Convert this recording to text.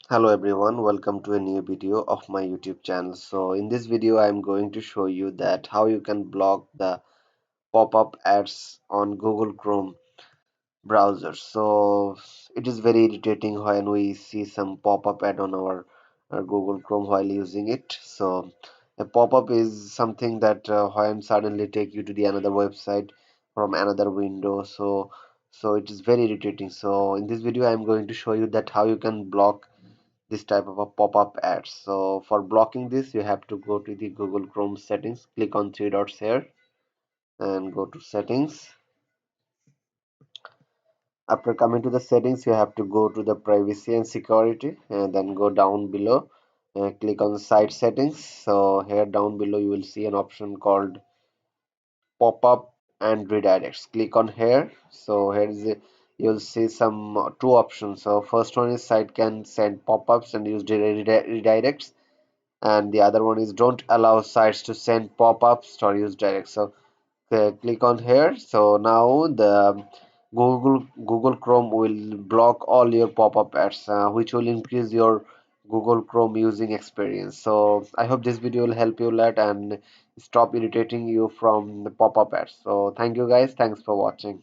Hello everyone, welcome to a new video of my YouTube channel. So in this video I am going to show you that how you can block the pop-up ads on Google Chrome browser. So it is very irritating when we see some pop-up ad on our Google Chrome while using it. So a pop-up is something that when suddenly take you to the another website from another window. So it is very irritating. So in this video I am going to show you that how you can block this type of a pop-up ads. So for blocking this, you have to go to the Google Chrome settings, click on three dots here and go to settings. After coming to the settings, you have to go to the privacy and security and then go down below and click on site settings. So here down below you will see an option called pop-up and redirects. Click on here. So here is you'll see some two options. So first one is site can send pop-ups and use redirects, and the other one is don't allow sites to send pop-ups or use direct. So click on here. So now the Google Chrome will block all your pop-up ads, which will increase your Google Chrome using experience. So I hope this video will help you a lot and stop irritating you from the pop-up ads. So thank you guys, thanks for watching.